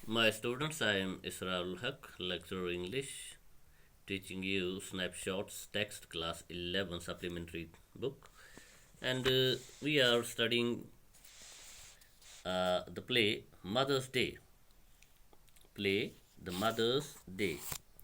My students, I am Israel Haq, lecturer English, teaching you snapshots text class 11 supplementary book, and we are studying the play Mother's Day. Play The Mother's Day.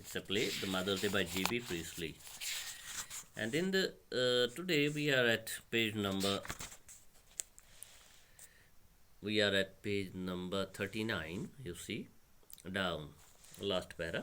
It's a play The Mother's Day by G.B. Priestley. And in the today we are at page number 39. You see down last para.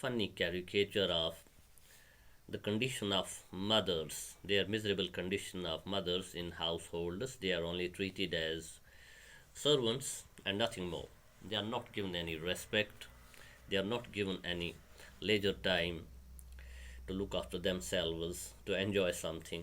funny caricature of the condition of mothers, their miserable condition of mothers in households. They are only treated as servants and nothing more. They are not given any respect. They are not given any leisure time to look after themselves, to enjoy something.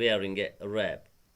wearing a wrap.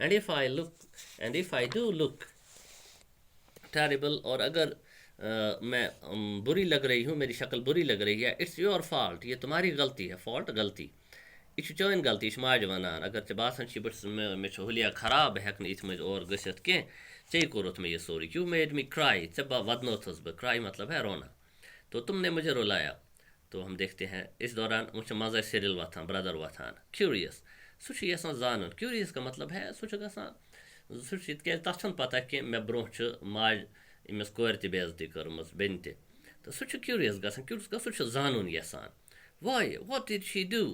And if I do look terrible, اور اگر میں بری لگ رہی ہوں، میری شکل بری لگ رہی ہے، اٹس یور فالٹ، یہ تمہاری غلطی ہے. فالٹ غلطی، یہ چھُ چٲنۍ غلطی، یہ چھُ ماجہِ وَنان. اگر ژےٚ باسان چھِ بہٕ چھُس مےٚ چھُ حُلیہ خراب، بہٕ ہٮ۪کہٕ نہٕ یِتھ منٛز اور گٔژھِتھ کینٛہہ، ژےٚ کوٚرُتھ مےٚ یہِ سورُے، یوٗ میڈ می کرٛاے، ژےٚ ودنوتھس بہٕ. کرٛاے مطلب ہے رونا. تو تم نے مجھے رلایا. تو ہم دیکھتے ہیں اس دوران وۄنۍ چھُ منٛزَے سِرِل وۄتھان، برٛدر وۄتھان. کیوٗریَس، سُہ چھُ یَژھان زانُن. کیوٗریَس کا مطلب ہے سُہ چھُ گژھان، سُہ چھُ تِکیٛازِ تَتھ چھُنہٕ پتہ کہِ مےٚ برونٛہہ چھُ ماجہِ أمِس کورِ تہِ بے عزتی کٔرمٕژ، بیٚنہِ تہِ. تہٕ سُہ چھُ کیوٗریَس گژھان. کیوٗریَس گژھان، سُہ چھُ زانُن یَژھان. واے واٹ ڈِڈ شی ڈوٗ؟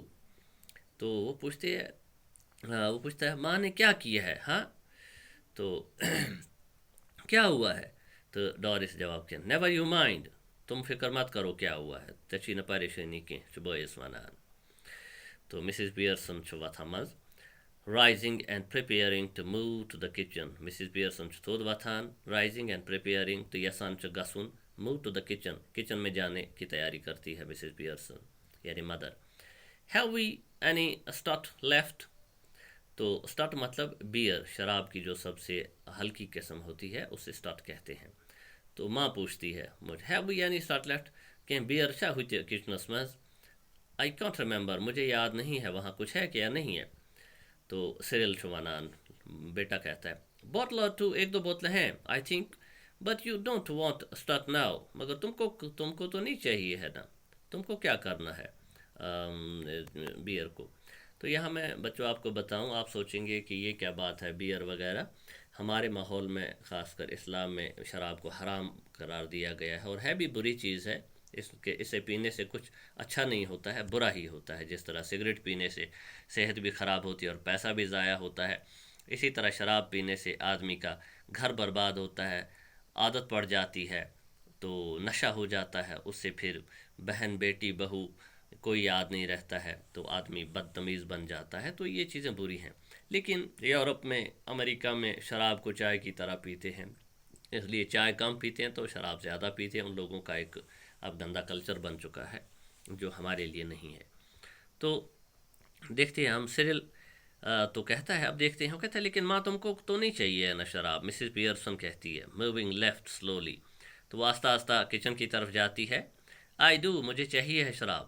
تو وہ پوچھتا ہے ماں نے کیا کیا ہے، ہاں تو کیا ہوا ہے؟ تو ڈورس جواب کیا، نیور یو مائنڈ، تم فکر مت کرو کیا ہوا ہے، ژےٚ چھُے نہٕ پریشٲنی کینٛہہ، چھُ بٲیِس وَنان. تو مسز پیئرسن چھُ وۄتھان منٛز، rising and preparing to move to the kitchen. Mrs Pearson چھُ تھوٚد وۄتھان، رائزنگ اینڈ پریپیئرنگ، تو یژھان چھُ گژھُن move to the kitchen. Kitchen میں جانے کی تیاری کرتی ہے مسز پیئرسن یعنی mother. Have we any stout left? تو اسٹاٹ مطلب بیئر، شراب کی جو سب سے ہلکی قسم ہوتی ہے اسے اسٹاٹ کہتے ہیں. تو ماں پوچھتی ہے مجھے، have we any stout left, کہ بیئر چھا ہوتہِ کچنس منٛز؟ آئی کانٹ ریمبر، مجھے یاد نہیں ہے وہاں کچھ ہے کہ یا نہیں ہے. تو سیرل چھُ وَنان، بیٹا کہتا ہے بوٹل اور ٹو، ایک دو بوتلیں ہیں I think, but you don't want start now, مگر تم کو تو نہیں چاہیے ہے نا، تم کو کیا کرنا ہے بیئر کو. تو یہاں میں بچوں آپ کو بتاؤں، آپ سوچیں گے کہ یہ کیا بات ہے بیئر وغیرہ. ہمارے ماحول میں خاص کر اسلام میں شراب کو حرام قرار دیا گیا ہے، اور ہے بھی بری چیز ہے. اسے پینے سے کچھ اچھا نہیں ہوتا ہے، برا ہی ہوتا ہے. جس طرح سگریٹ پینے سے صحت بھی خراب ہوتی ہے اور پیسہ بھی ضائع ہوتا ہے، اسی طرح شراب پینے سے آدمی کا گھر برباد ہوتا ہے، عادت پڑ جاتی ہے تو نشہ ہو جاتا ہے، اس سے پھر بہن بیٹی بہو کوئی یاد نہیں رہتا ہے، تو آدمی بدتمیز بن جاتا ہے. تو یہ چیزیں بری ہیں. لیکن یورپ میں، امریکہ میں شراب کو چائے کی طرح پیتے ہیں، اس لیے چائے کم پیتے ہیں تو شراب زیادہ پیتے ہیں. ان لوگوں کا ایک اب گندا کلچر بن چکا ہے جو ہمارے لیے نہیں ہے. تو دیکھتے ہیں ہم سیرل تو کہتا ہے، اب دیکھتے ہیں وہ کہتا ہے لیکن ماں تم کو تو نہیں چاہیے نا شراب. مسز پیئرسن کہتی ہے موونگ لیفٹ سلولی، تو وہ آہستہ آہستہ کچن کی طرف جاتی ہے. آئی ڈو، مجھے چاہیے ہے شراب.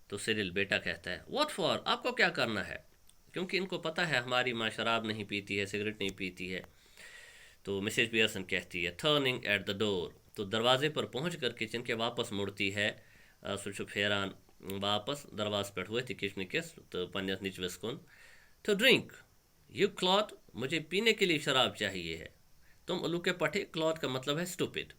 تو سیرل بیٹا کہتا ہے واٹ فار، آپ کو کیا کرنا ہے؟ کیونکہ ان کو پتہ ہے ہماری ماں شراب نہیں پیتی ہے، سگریٹ نہیں پیتی ہے. تو مسز پیئرسن کہتی ہے ٹرننگ ایٹ دا ڈور، تو دروازے پر پہنچ کر کچن کے واپس مڑتی ہے. سُہ چھُ پھیران واپس دروازٕ پٮ۪ٹھ ؤتھِ کچنہٕ کِس تہٕ پنٛنِس نِچوِس کُن. ٹو ڈرنک یو کلاتھ، مجھے پینے کے لیے شراب چاہیے ہے. تم الو کے پٹھے، کلاتھ کا مطلب ہے اسٹوپڈ،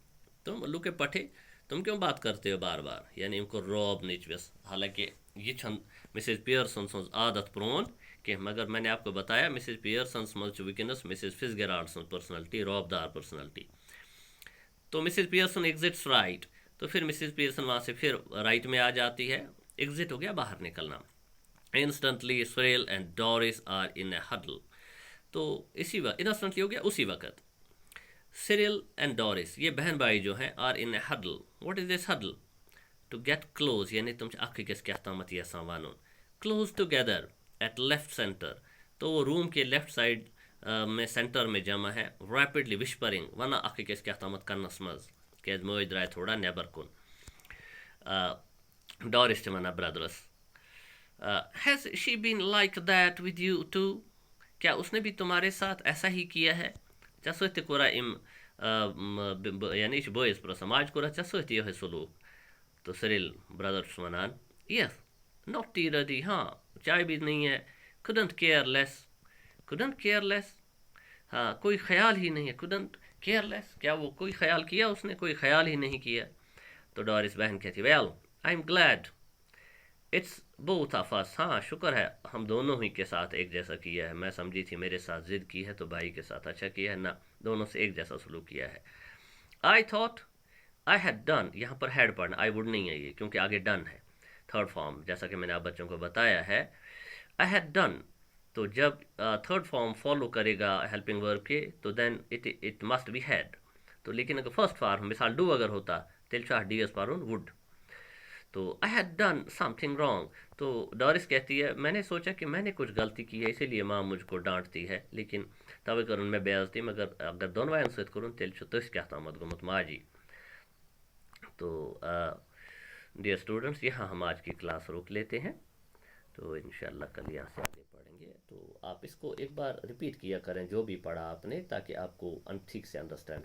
تم الو کے پٹھے، تم کیوں بات کرتے ہو بار بار، یعنی ان کو روب نیچوِس. حالانکہ یہ چھن مسز پیئرسن سٕنٛز عادت پرٛون کینٛہہ، مگر میں نے آپ کو بتایا مسز پیئرسنس منٛز چھُ وٕنکٮ۪نس مسز فِز گیرالڈ سٕنٛز پٔرسنلٹی، روب دار پٔرسنلٹی. تو مسز پیئرسن ایگزٹس رائٹ، تو پھر مسز پیئرسن وہاں سے پھر رائٹ میں آ جاتی ہے. ایگزٹ ہو گیا باہر نکلنا. Instantly Cyril and Doris are in a huddle, تو اسی وقت انسٹنٹلی ہو گیا اسی وقت. سیرل اینڈ ڈورس یہ بہن بھائی جو ہیں are in a huddle. What is this huddle? To get close, یعنی تم چھِ اکھ أکِس کیٛاہ تامَتھ یژھان وَنُن. Close together at left centre, تو وہ روم کے لیفٹ سائڈ میں سینٹر میں جمع ہے. ریپڈلی وشپرنگ، وَنان اکھ أکِس کیٛاہ تامَتھ کَنَس منٛز، کیٛازِ مٲج درٛاے تھوڑا نیٚبر کُن. ڈورس چھِ وَنان brothers has she been like that with you too, کیا اس نے بھی تمہارے ساتھ ایسا ہی کیا ہے؟ ژےٚ سۭتۍ تہِ کوٚرا أمۍ، یعنی یہِ چھُ بٲیِس پرٛژھان ماجہِ کوٚرا ژےٚ سۭتۍ یِہوٚے سلوٗک؟ تو سیرل برٛدر چھُس وَنان یس ناٹ ٹی ریڈی، ہاں چائے بھی نہیں ہے. couldn't care less، couldn't care less، ہاں کوئی خیال ہی نہیں ہے. couldn't care less، کیا وہ کوئی خیال کیا اس نے؟ کوئی خیال ہی نہیں کیا. تو ڈورس بہن کہتی well I am glad it's both of us, ہاں شکر ہے ہم دونوں ہی کے ساتھ ایک جیسا کیا ہے. میں سمجھی تھی میرے ساتھ ضد کی ہے تو بھائی کے ساتھ اچھا کیا ہے، نہ دونوں سے ایک جیسا سلوک کیا ہے. I thought I had done, یہاں پر ہیڈ پڑھنا، آئی ووڈ نہیں ہے یہ کیونکہ آگے ڈن ہے تھرڈ فارم، جیسا کہ میں نے آپ بچوں کو بتایا ہے. آئی ہیڈ ڈن، تو جب تھرڈ فارم فالو کرے گا ہیلپنگ ورب کے تو then it must be had. تو لیکن اگر فرسٹ فارم مثال ڈو اگر ہوتا تیٚلہِ چھُ اَتھ ڈی ایس پَرُن وُڈ. تو I had done some thing wrong. تو ڈورس کہتی ہے میں نے سوچا کہ میں نے کچھ غلطی کی ہے اسی لیے ماں مجھ کو ڈانٹتی ہے لیکن توے کرن میں بے عزتی مگر اگر دونوائن ست کرن تیل تس کیا تامت گومت ماجی. تو ڈیئر اسٹوڈنٹس یہاں ہم آج کی کلاس روک لیتے ہیں. تو انشاءاللہ کل یہاں سے آگے پڑھیں گے. تو آپ اس کو ایک بار ریپیٹ کیا کریں جو بھی پڑھا آپ نے تاکہ آپ کو ٹھیک سے انڈرسٹینڈ ہو.